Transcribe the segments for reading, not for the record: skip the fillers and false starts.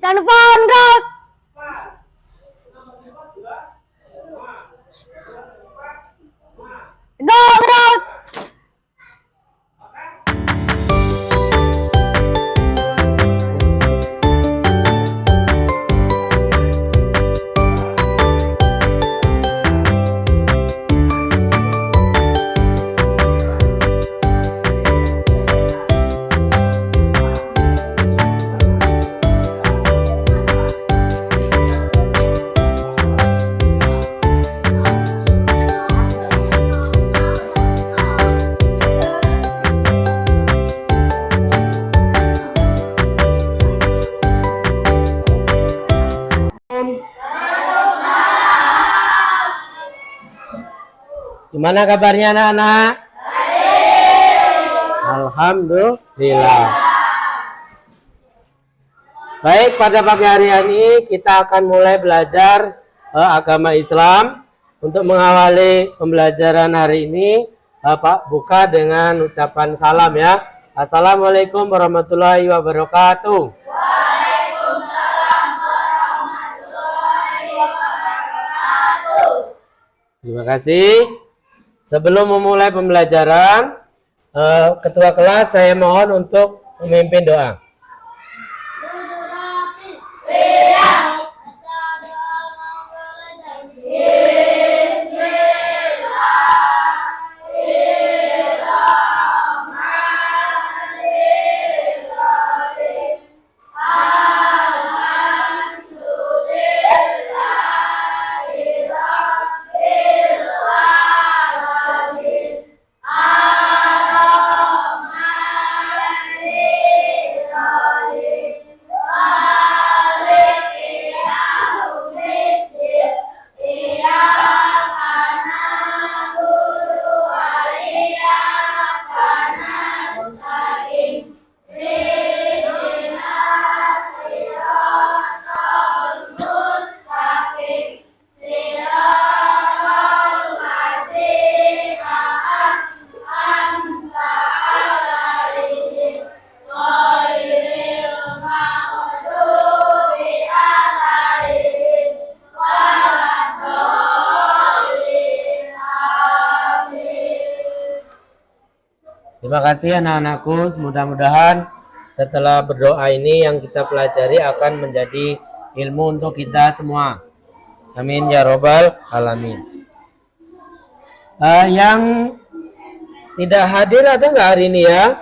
Jangan lupa on-road. Go road. Gimana kabarnya anak-anak? Alhamdulillah. Baik, pada pagi hari ini kita akan mulai belajar agama Islam. Untuk mengawali pembelajaran hari ini, Bapak buka dengan ucapan salam ya. Assalamualaikum warahmatullahi wabarakatuh. Waalaikumsalam warahmatullahi wabarakatuh. Terima kasih. Sebelum memulai pembelajaran, ketua kelas saya mohon untuk memimpin doa. Terima kasih anak-anakku, mudah-mudahan setelah berdoa ini yang kita pelajari akan menjadi ilmu untuk kita semua. Amin ya robbal alamin. Yang tidak hadir ada nggak hari ini ya?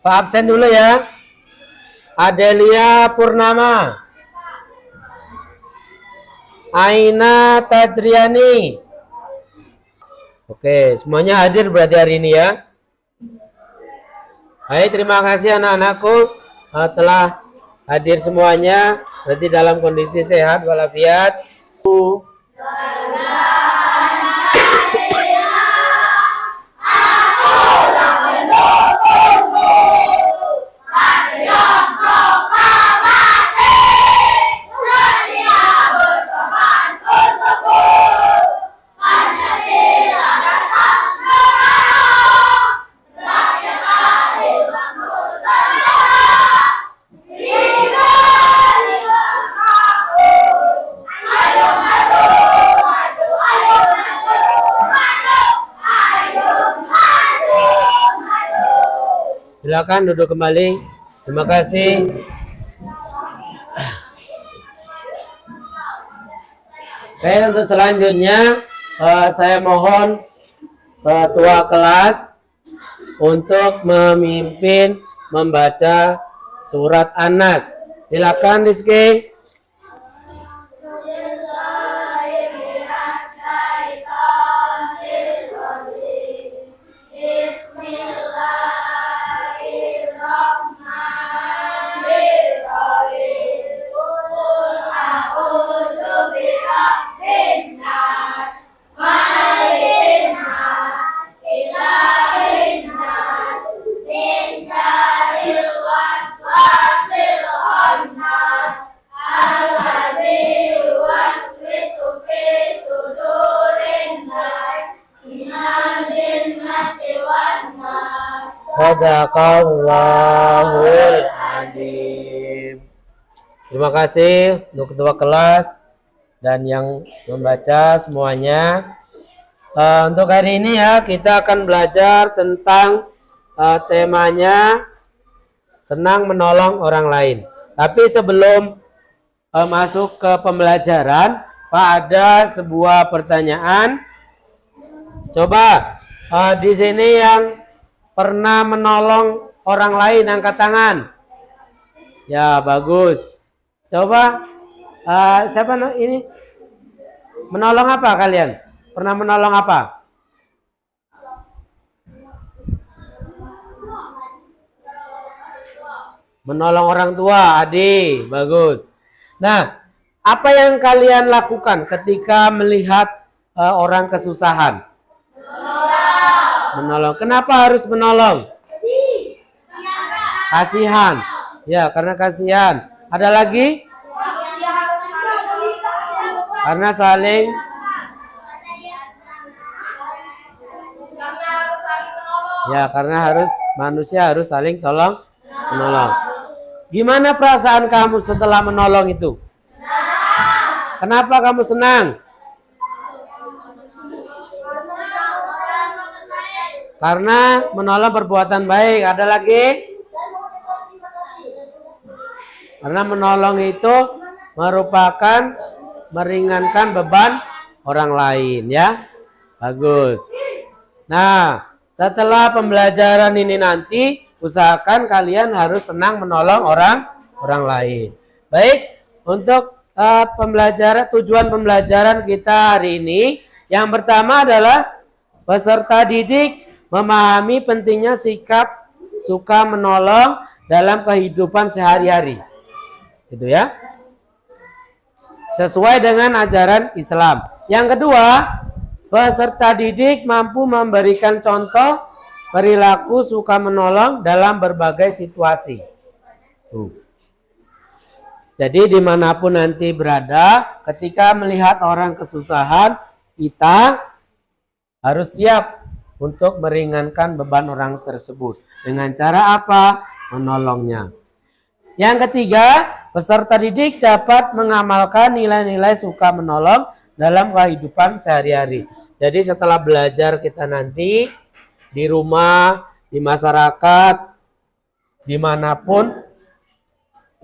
Pak absen dulu ya. Adelia Purnama, Aina Tajriani. Oke, semuanya hadir berarti hari ini ya. Baik, terima kasih anak-anakku telah hadir semuanya. Berarti dalam kondisi sehat walafiat. Silakan duduk kembali. Terima kasih. Oke, untuk selanjutnya saya mohon ketua kelas untuk memimpin membaca surat An-Nas. Silakan Rizky. Sadaqallahul adzim. Terima kasih untuk ketua kelas dan yang membaca semuanya. Untuk hari ini ya kita akan belajar tentang temanya senang menolong orang lain. Tapi sebelum masuk ke pembelajaran, Pak, ada sebuah pertanyaan. Coba di sini yang pernah menolong orang lain angkat tangan. Ya, bagus. Coba siapa ini? Menolong apa kalian? Pernah menolong apa? Menolong orang tua, adik. Bagus. Nah, apa yang kalian lakukan ketika melihat orang kesusahan? Menolong. Kenapa harus menolong? Kasihan. Ya, karena kasihan. Ada lagi? Karena saling karena manusia harus saling tolong menolong. Gimana perasaan kamu setelah menolong itu? Kenapa kamu senang? Karena menolong perbuatan baik. Ada lagi? Karena menolong itu merupakan meringankan beban orang lain, ya. Bagus. Nah, setelah pembelajaran ini nanti usahakan kalian harus senang menolong orang lain. Baik, untuk tujuan pembelajaran kita hari ini yang pertama adalah peserta didik memahami pentingnya sikap suka menolong dalam kehidupan sehari-hari. Gitu ya. Sesuai dengan ajaran Islam. Yang kedua, peserta didik mampu memberikan contoh perilaku suka menolong dalam berbagai situasi. Jadi dimanapun nanti berada, ketika melihat orang kesusahan, kita harus siap untuk meringankan beban orang tersebut. Dengan cara apa? Menolongnya. Yang ketiga, peserta didik dapat mengamalkan nilai-nilai suka menolong dalam kehidupan sehari-hari. Jadi setelah belajar kita nanti di rumah, di masyarakat, dimanapun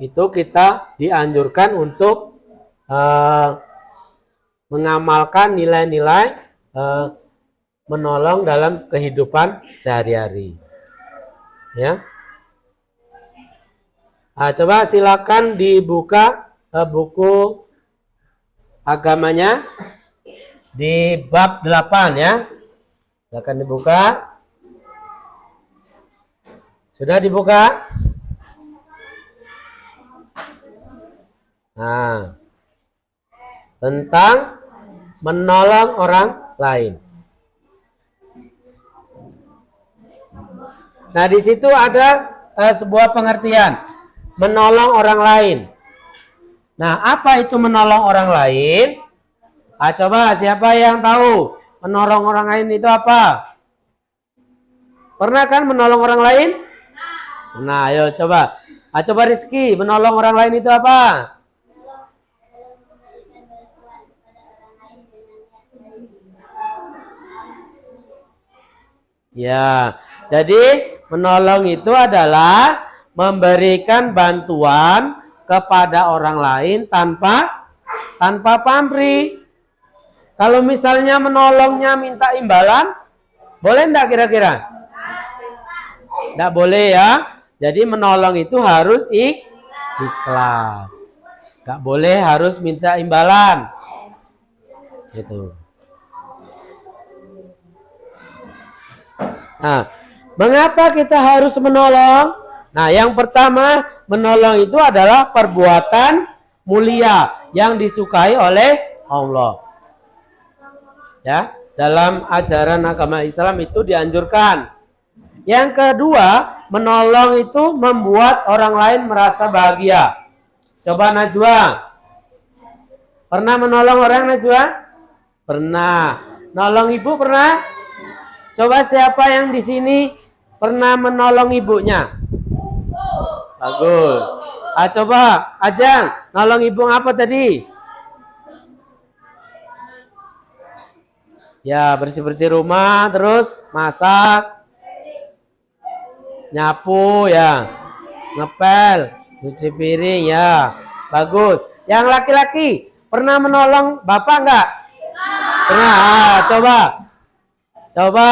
itu kita dianjurkan untuk mengamalkan nilai-nilai menolong dalam kehidupan sehari-hari. Ya. Nah, coba silakan dibuka buku agamanya di bab 8 ya. Silakan dibuka. Sudah dibuka? Nah, tentang menolong orang lain. Nah, di situ ada sebuah pengertian. Menolong orang lain. Nah, apa itu menolong orang lain? Coba siapa yang tahu menolong orang lain itu apa? Pernah kan menolong orang lain? Nah, ayo coba. Coba Rizky, menolong orang lain itu apa? Ya, jadi menolong itu adalah memberikan bantuan kepada orang lain tanpa pamrih. Kalau misalnya menolongnya minta imbalan, boleh enggak kira-kira? Enggak boleh ya. Jadi menolong itu harus ikhlas. Enggak boleh harus minta imbalan. Gitu. Nah, mengapa kita harus menolong? Nah, yang pertama, menolong itu adalah perbuatan mulia yang disukai oleh Allah. Ya, dalam ajaran agama Islam itu dianjurkan. Yang kedua, menolong itu membuat orang lain merasa bahagia. Coba Najwa. Pernah menolong orang, Najwa? Pernah. Nolong ibu pernah? Coba siapa yang di sini pernah menolong ibunya? Bagus. Coba Ajeng, nolong ibu apa tadi? Ya, bersih-bersih rumah, terus masak, nyapu ya, ngepel, cuci piring ya. Bagus. Yang laki-laki pernah menolong bapak enggak? Pernah. Coba. Coba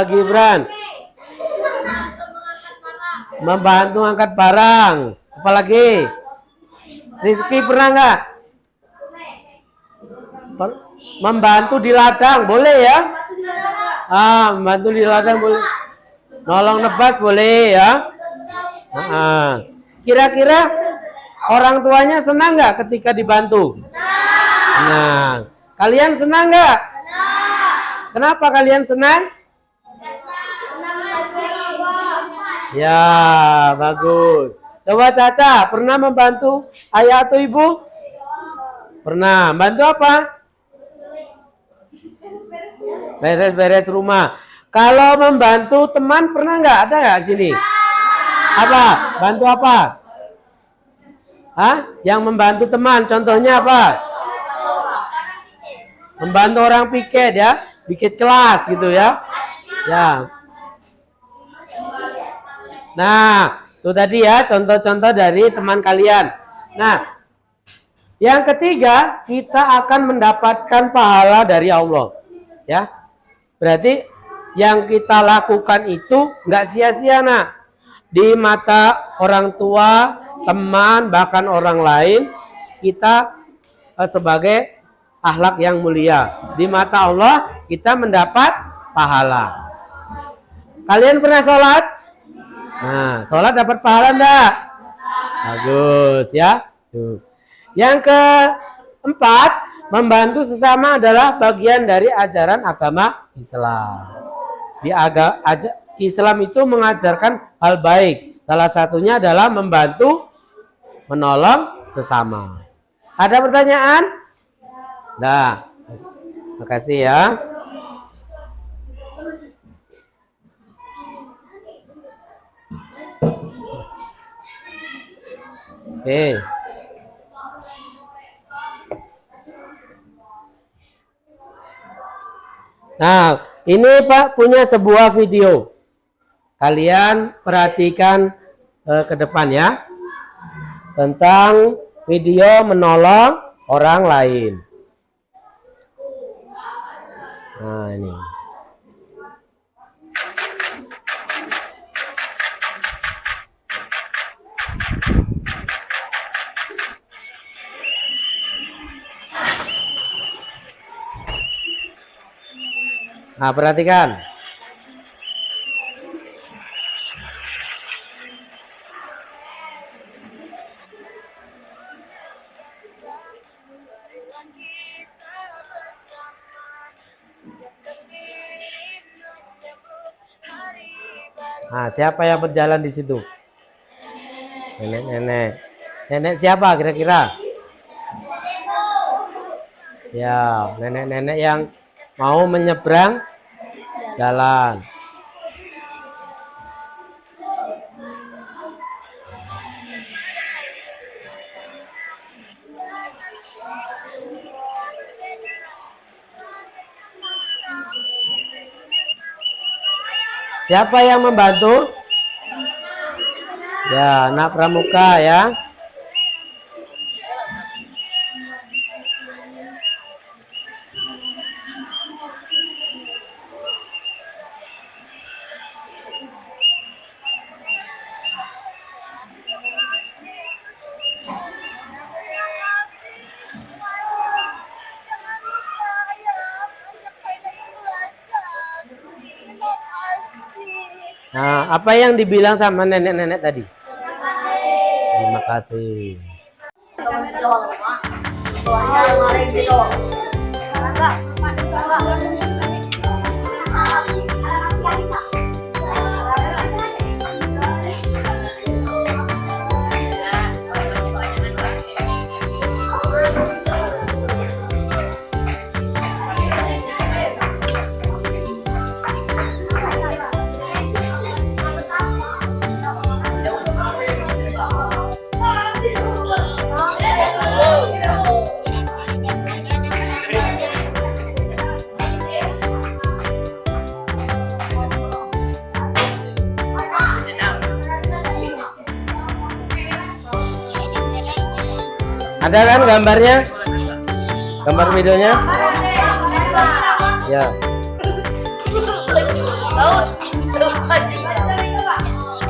Gibran. Membantu angkat barang. Apalagi? Rizky pernah enggak? Membantu di ladang, boleh ya? Membantu di ladang boleh. Nolong nebas boleh ya? Kira-kira orang tuanya senang nggak ketika dibantu? Senang. Kalian senang nggak? Kenapa kalian senang? Ya, bagus. Coba Caca, pernah membantu ayah atau ibu? Pernah. Bantu apa? Beres-beres rumah. Kalau membantu teman pernah nggak? Ada nggak di sini? Apa? Bantu apa? Yang membantu teman, contohnya apa? Membantu orang piket ya, piket kelas gitu ya. Ya. Nah, itu tadi ya contoh-contoh dari teman kalian. Nah, yang ketiga, kita akan mendapatkan pahala dari Allah. Ya. Berarti yang kita lakukan itu nggak sia-sia, nak. Di mata orang tua, teman, bahkan orang lain, kita sebagai akhlak yang mulia. Di mata Allah, kita mendapat pahala. Kalian pernah sholat? Nah, sholat dapat pahala enggak? Bagus ya. Yang keempat, membantu sesama adalah bagian dari ajaran agama Islam. Islam itu mengajarkan hal baik. Salah satunya adalah membantu, menolong sesama. Ada pertanyaan? Nah, makasih ya. Oke. Nah, ini Pak punya sebuah video. Kalian perhatikan ke depan ya. Tentang video menolong orang lain. Nah, ini. Nah, perhatikan. Nah, siapa yang berjalan di situ? Nenek-nenek. Nenek siapa kira-kira? Ya, nenek-nenek yang mau menyeberang jalan. Siapa yang membantu? Ya, anak pramuka ya. Nah, apa yang dibilang sama nenek-nenek tadi? Terima kasih. Ada kan gambarnya? Gambar videonya? Ya.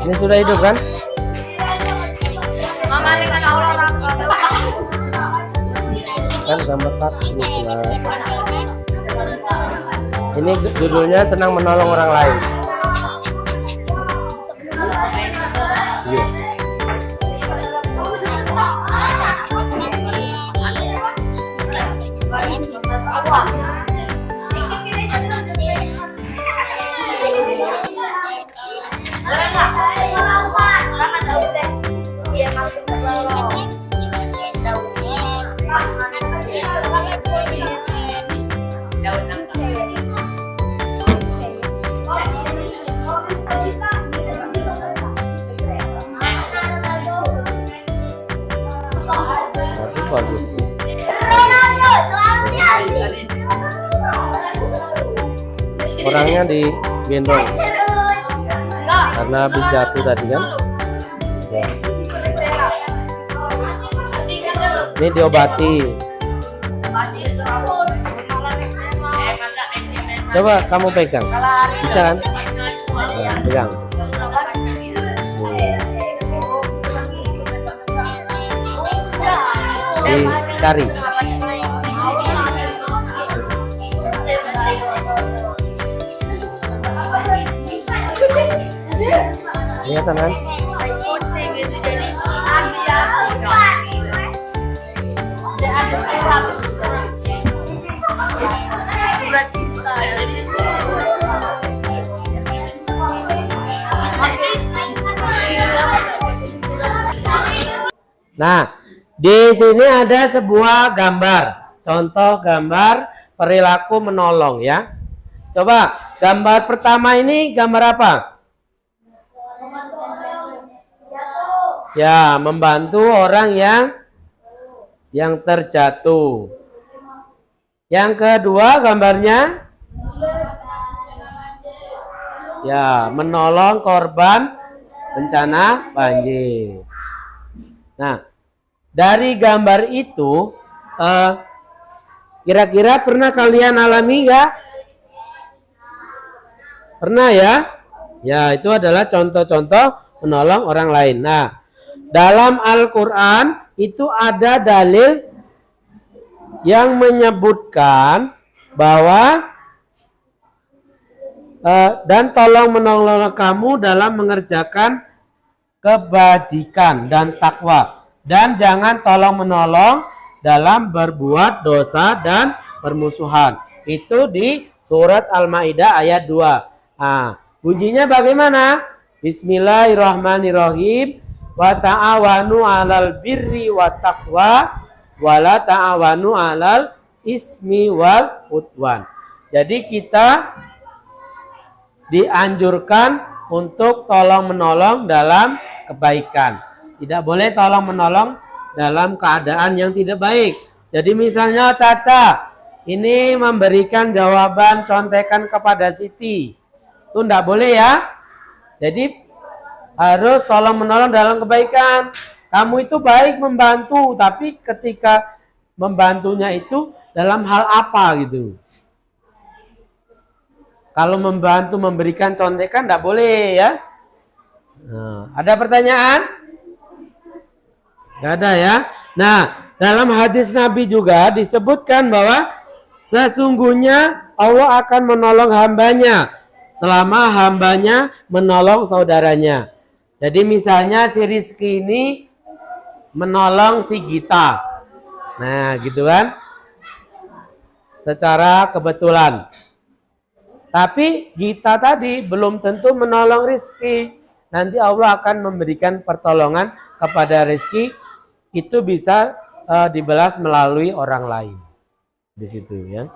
Ini sudah hidup kan? Kan gambar kartun ini judulnya senang menolong orang lain. Yuk. Bagus. Orangnya digendong karena habis jatuh tadi kan ya. Ini diobati. Coba kamu pegang, bisa kan? Nah, pegang. Dicari. Kelihatan kan? Nah, di sini ada sebuah gambar, contoh gambar perilaku menolong ya. Coba gambar pertama ini gambar apa? Ya, membantu orang yang terjatuh. Yang kedua gambarnya ya, menolong korban bencana banjir. Nah, dari gambar itu kira-kira pernah kalian alami nggak? Pernah ya? Ya, itu adalah contoh-contoh menolong orang lain. Nah, dalam Al-Quran itu ada dalil yang menyebutkan bahwa dan tolong menolong kamu dalam mengerjakan kebajikan dan takwa, dan jangan tolong menolong dalam berbuat dosa dan permusuhan. Itu di surat Al-Maidah ayat 2. Nah, bunyinya bagaimana? Bismillahirrahmanirrahim. Wa ta'awanu 'alal birri wa taqwa wa la ta'awanu 'alal ismi wal udwan. Jadi kita dianjurkan untuk tolong menolong dalam kebaikan. Tidak boleh tolong menolong dalam keadaan yang tidak baik. Jadi misalnya Caca ini memberikan jawaban contekan kepada Siti, itu tidak boleh ya. Jadi harus tolong menolong dalam kebaikan. Kamu itu baik membantu, tapi ketika membantunya itu dalam hal apa gitu. Kalau membantu memberikan contekan tidak boleh ya. Nah, ada pertanyaan? Gak ada ya. Nah, dalam hadis Nabi juga disebutkan bahwa sesungguhnya Allah akan menolong hambanya selama hambanya menolong saudaranya. Jadi misalnya si Rizky ini menolong si Gita. Nah, gitu kan? Secara kebetulan. Tapi Gita tadi belum tentu menolong Rizky. Nanti Allah akan memberikan pertolongan kepada Rizky. Itu bisa dibalas melalui orang lain. Di situ ya.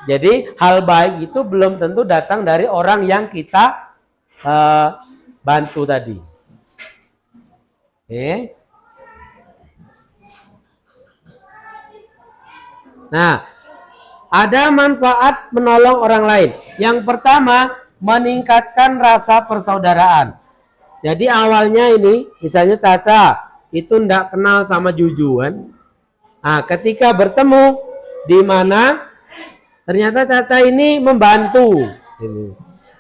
Jadi hal baik itu belum tentu datang dari orang yang kita bantu tadi. Oke. Nah, ada manfaat menolong orang lain. Yang pertama, meningkatkan rasa persaudaraan. Jadi awalnya ini, misalnya Caca itu ndak kenal sama Juju kan. Nah, ketika bertemu di mana ternyata Caca ini membantu.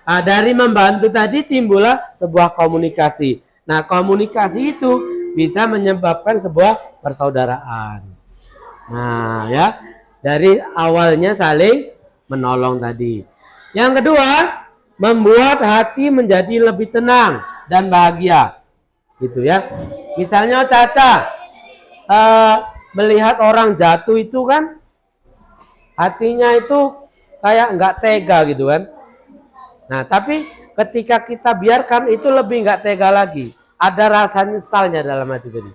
Nah, dari membantu tadi timbullah sebuah komunikasi. Nah, komunikasi itu bisa menyebabkan sebuah persaudaraan. Nah, ya, dari awalnya saling menolong tadi. Yang kedua, membuat hati menjadi lebih tenang dan bahagia. Gitu ya. Misalnya Caca melihat orang jatuh itu kan hatinya itu kayak nggak tega gitu kan. Nah, tapi ketika kita biarkan itu lebih nggak tega lagi. Ada rasa nyesalnya dalam hati tadi.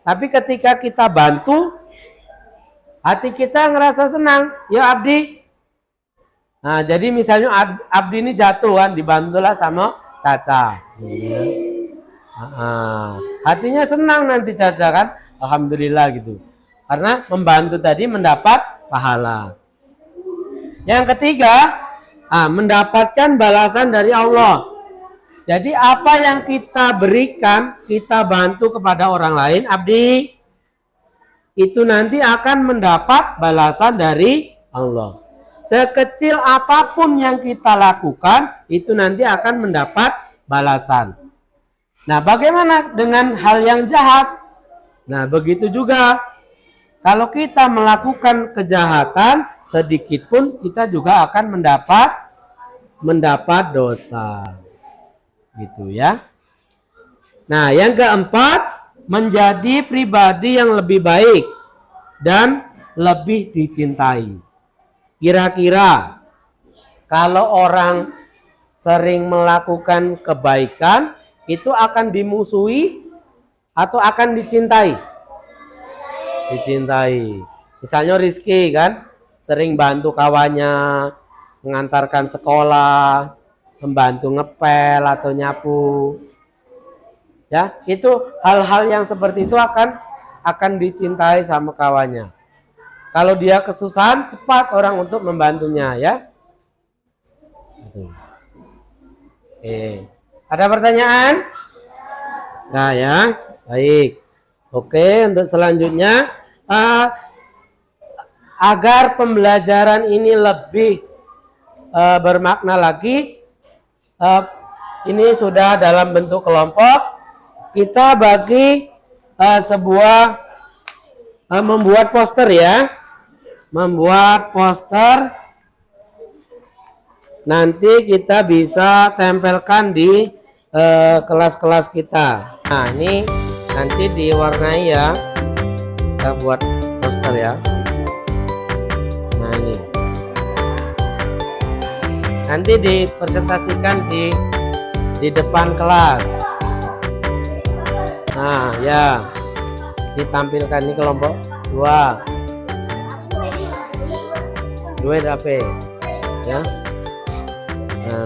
Tapi ketika kita bantu, hati kita ngerasa senang. Ya Abdi. Nah, jadi misalnya Abdi ini jatuh kan, dibantulah sama Caca. Hatinya senang nanti Caca kan. Alhamdulillah gitu. Karena membantu tadi mendapat pahala. Yang ketiga, mendapatkan balasan dari Allah. Jadi apa yang kita berikan, kita bantu kepada orang lain, Abdi, itu nanti akan mendapat balasan dari Allah. Sekecil apapun yang kita lakukan, itu nanti akan mendapat balasan. Nah, bagaimana dengan hal yang jahat? Nah, begitu juga. Kalau kita melakukan kejahatan, sedikit pun kita juga akan mendapat dosa. Gitu ya. Nah, yang keempat, menjadi pribadi yang lebih baik dan lebih dicintai. Kira-kira kalau orang sering melakukan kebaikan, itu akan dimusuhi atau akan dicintai? Dicintai. Misalnya Rizky kan sering bantu kawannya mengantarkan sekolah, membantu ngepel atau nyapu. Ya, itu hal-hal yang seperti itu akan dicintai sama kawannya. Kalau dia kesusahan, cepat orang untuk membantunya ya. Ada pertanyaan? Nah ya, baik. Oke, untuk selanjutnya agar pembelajaran ini lebih bermakna lagi, ini sudah dalam bentuk kelompok. Kita bagi sebuah membuat poster ya, membuat poster. Nanti kita bisa tempelkan di kelas-kelas kita. Nah, ini nanti diwarnai ya. Kita buat poster ya. Nah, ini. Nanti dipresentasikan di depan kelas. Nah, ya. Ditampilkan ini kelompok 2. 2 DAP. Ya. Nah,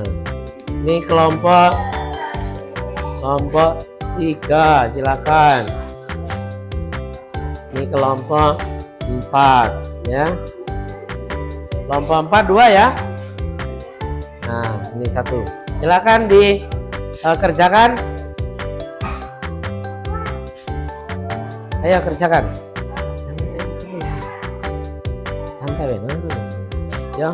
ini kelompok 3, silakan. Ini kelompok 4 ya. Kelompok 4 2 ya. Nah, ini 1. Silakan dikerjakan. Ayo kerjakan. Santai benar. Ya.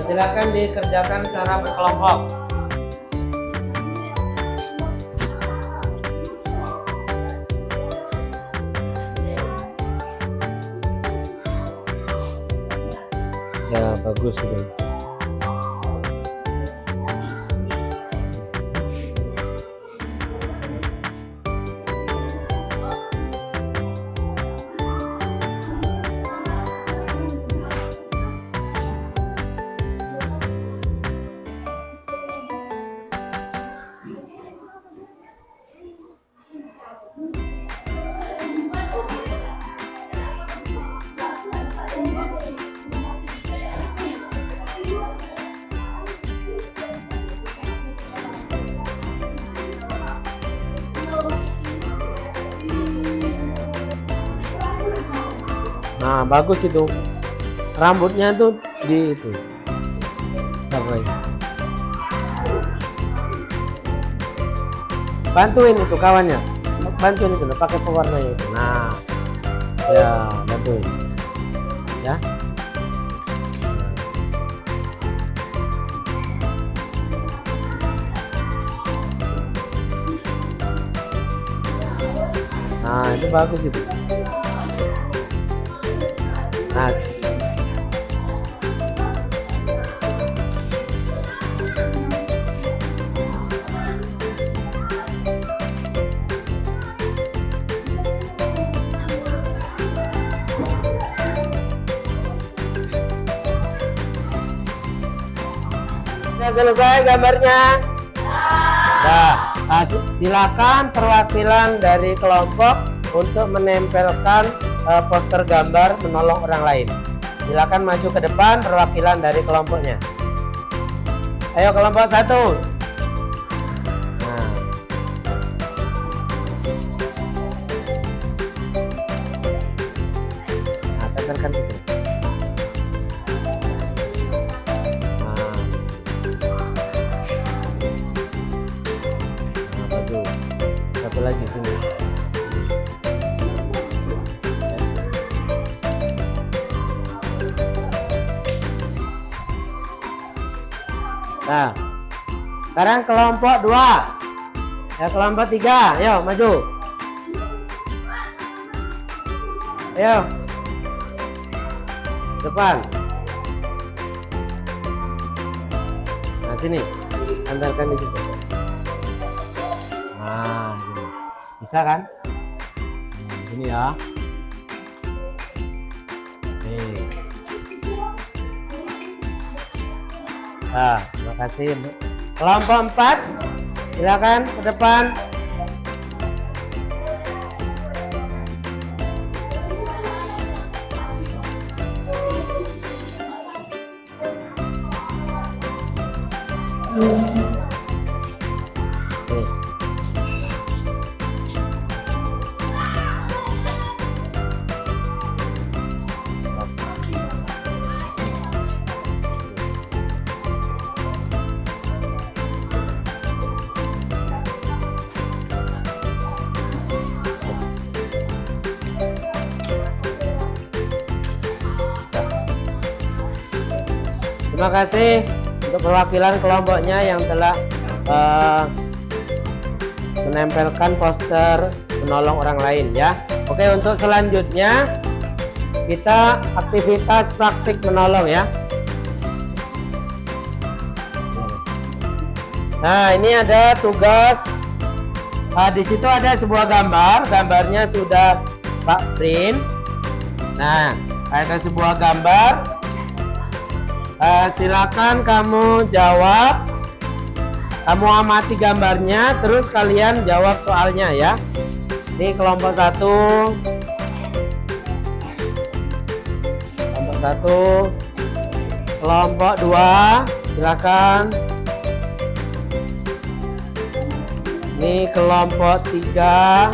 Silakan dikerjakan secara berkelompok. Ya, bagus itu. Nah, bagus itu. Rambutnya tuh di itu. Sampai. Bantuin itu kawannya. Bantuin itu, pakai pewarnanya itu. Nah, ya bantuin. Ya. Nah, itu bagus itu. Nah, sudah selesai gambarnya. Nah, silakan perwakilan dari kelompok untuk menempelkan poster gambar menolong orang lain. Silakan maju ke depan perwakilan dari kelompoknya. Ayo kelompok 1. Nah, tempelkan situ. Satu lagi sini. Nah, sekarang kelompok 2. Ya, kelompok 3. Ayo maju. Ayo. Depan. Nah, sini. Tempelkan di situ. Nah, gini. Bisa kan? Nah, gini ya. Oke. Nah, terima kasih. Kelompok 4, silakan ke depan. Terima kasih untuk perwakilan kelompoknya yang telah menempelkan poster menolong orang lain ya. Oke, untuk selanjutnya kita aktivitas praktik menolong ya. Nah, ini ada tugas. Di situ ada sebuah gambar, gambarnya sudah Pak print. Nah, ada sebuah gambar. Silakan kamu jawab, kamu amati gambarnya, terus kalian jawab soalnya ya. Ini kelompok 1, kelompok 2, silakan. Ini kelompok 3.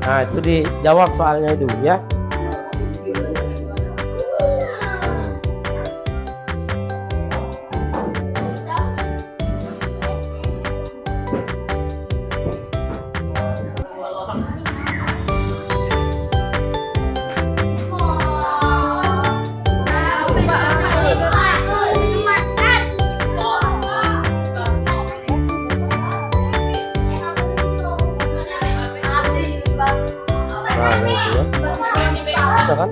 Nah, itu dijawab soalnya itu ya. Nah, itu ya. Bisa kan?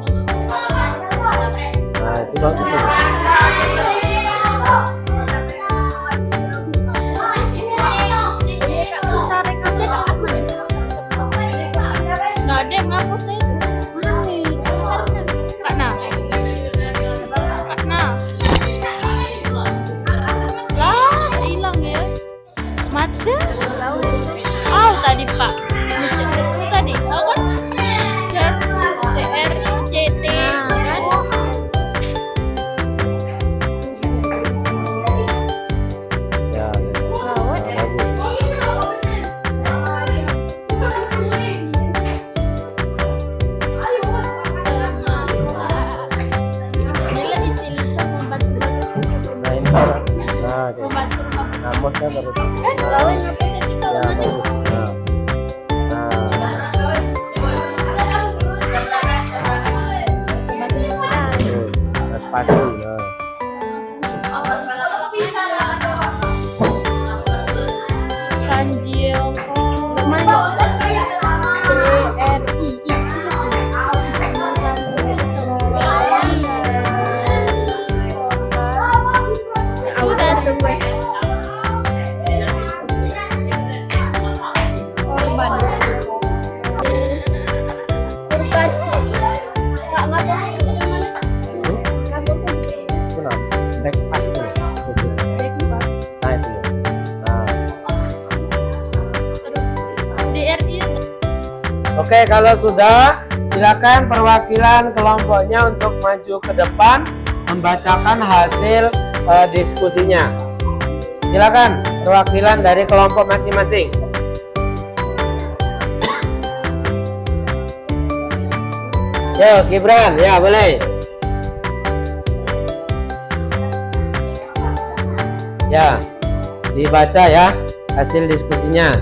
Nah, itu bagus ya. Nggak ada yang ngapus ya. Kak Nah. Kak Nah. Lah, hilang ya. Mati. Oh, tadi Pak. Itu tadi. Oh kan. CRCT kan. Ya, ya. Nilai isi lisan membantu Nah, ini kan. Nah, oke. membantu Nah, mosnya baru. lawan apa sih Ya, bagus. Nah. Nah, spasi. Nah. kanji Itu nah, breakfast tuh. Nah, itu ya. Nah. DRI. Oke, kalau sudah, silakan perwakilan kelompoknya untuk maju ke depan membacakan hasil diskusinya. Silakan perwakilan dari kelompok masing-masing. Yo, Gibran, ya boleh. Ya, dibaca ya hasil diskusinya.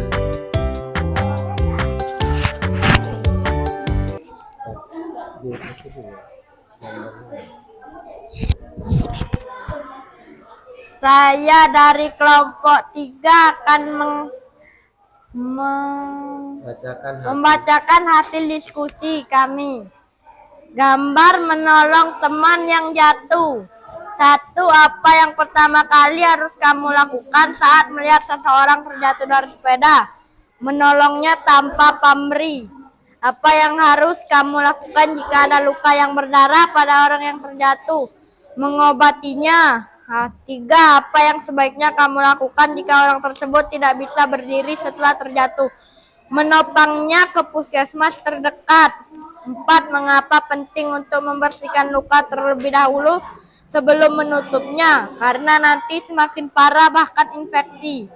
Saya dari kelompok 3 akan Bacakan hasil. membacakan hasil diskusi kami. Gambar menolong teman yang jatuh. 1. Apa yang pertama kali harus kamu lakukan saat melihat seseorang terjatuh dari sepeda? Menolongnya tanpa pamrih. Apa yang harus kamu lakukan jika ada luka yang berdarah pada orang yang terjatuh? Mengobatinya. 3. Apa yang sebaiknya kamu lakukan jika orang tersebut tidak bisa berdiri setelah terjatuh? Menopangnya ke puskesmas terdekat. 4. Mengapa penting untuk membersihkan luka terlebih dahulu sebelum menutupnya? Karena nanti semakin parah bahkan infeksi.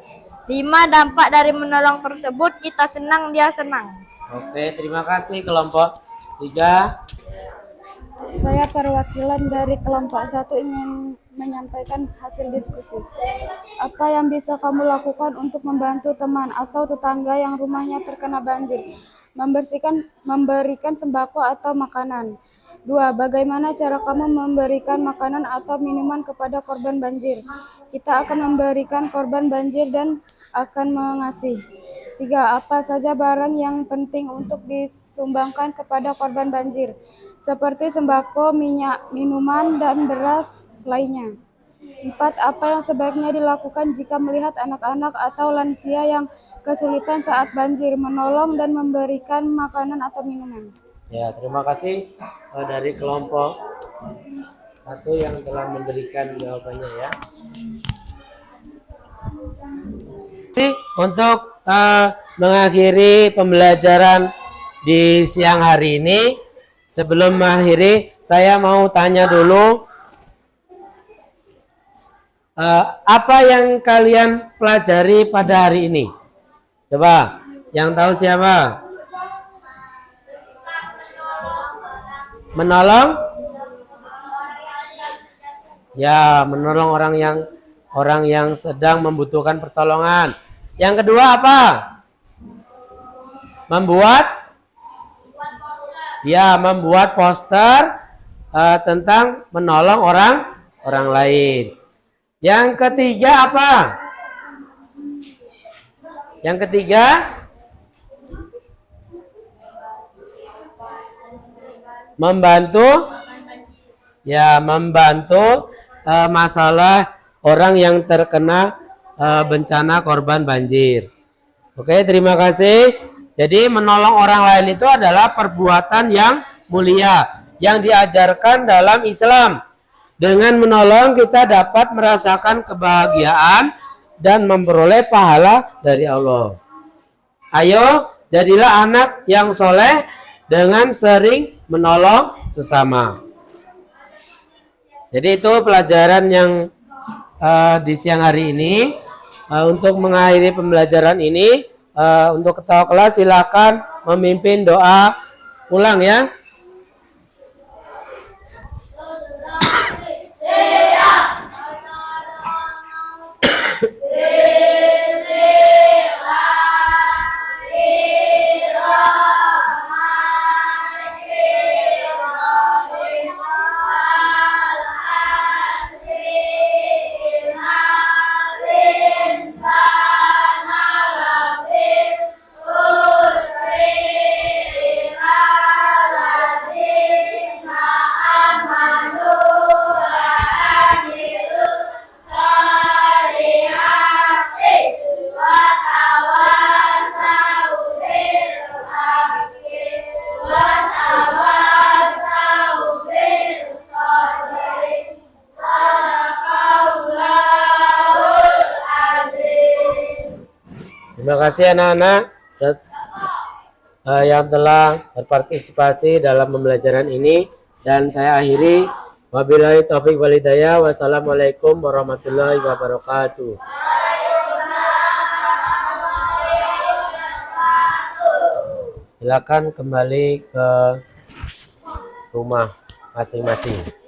5. Dampak dari menolong tersebut, kita senang, dia senang. Oke, terima kasih kelompok 3. Saya perwakilan dari kelompok 1 ingin menyampaikan hasil diskusi. Apa yang bisa kamu lakukan untuk membantu teman atau tetangga yang rumahnya terkena banjir? Memberikan sembako atau makanan. 2. Bagaimana cara kamu memberikan makanan atau minuman kepada korban banjir? Kita akan memberikan korban banjir dan akan mengasihi. 3. Apa saja barang yang penting untuk disumbangkan kepada korban banjir? Seperti sembako, minyak, minuman, dan beras lainnya. 4. Apa yang sebaiknya dilakukan jika melihat anak-anak atau lansia yang kesulitan saat banjir? Menolong dan memberikan makanan atau minuman. Ya, terima kasih dari kelompok 1 yang telah memberikan jawabannya ya. Untuk mengakhiri pembelajaran di siang hari ini, sebelum mengakhiri, saya mau tanya dulu, apa yang kalian pelajari pada hari ini? Coba, yang tahu siapa? Menolong? Ya, menolong orang yang sedang membutuhkan pertolongan. Yang kedua apa? Membuat poster tentang menolong orang lain. Yang ketiga apa? Yang ketiga Membantu ya, membantu masalah orang yang terkena bencana korban banjir. Oke, terima kasih. Jadi menolong orang lain itu adalah perbuatan yang mulia yang diajarkan dalam Islam. Dengan menolong kita dapat merasakan kebahagiaan dan memperoleh pahala dari Allah. Ayo, jadilah anak yang soleh dengan sering menolong sesama. Jadi itu pelajaran yang di siang hari ini. Untuk mengakhiri pembelajaran ini, untuk ketua kelas silakan memimpin doa ulang ya. Terima kasih anak-anak yang telah berpartisipasi dalam pembelajaran ini, dan saya akhiri wabillahi taufiq wal hidayah. Wassalamualaikum warahmatullahi wabarakatuh. Silakan kembali ke rumah masing-masing.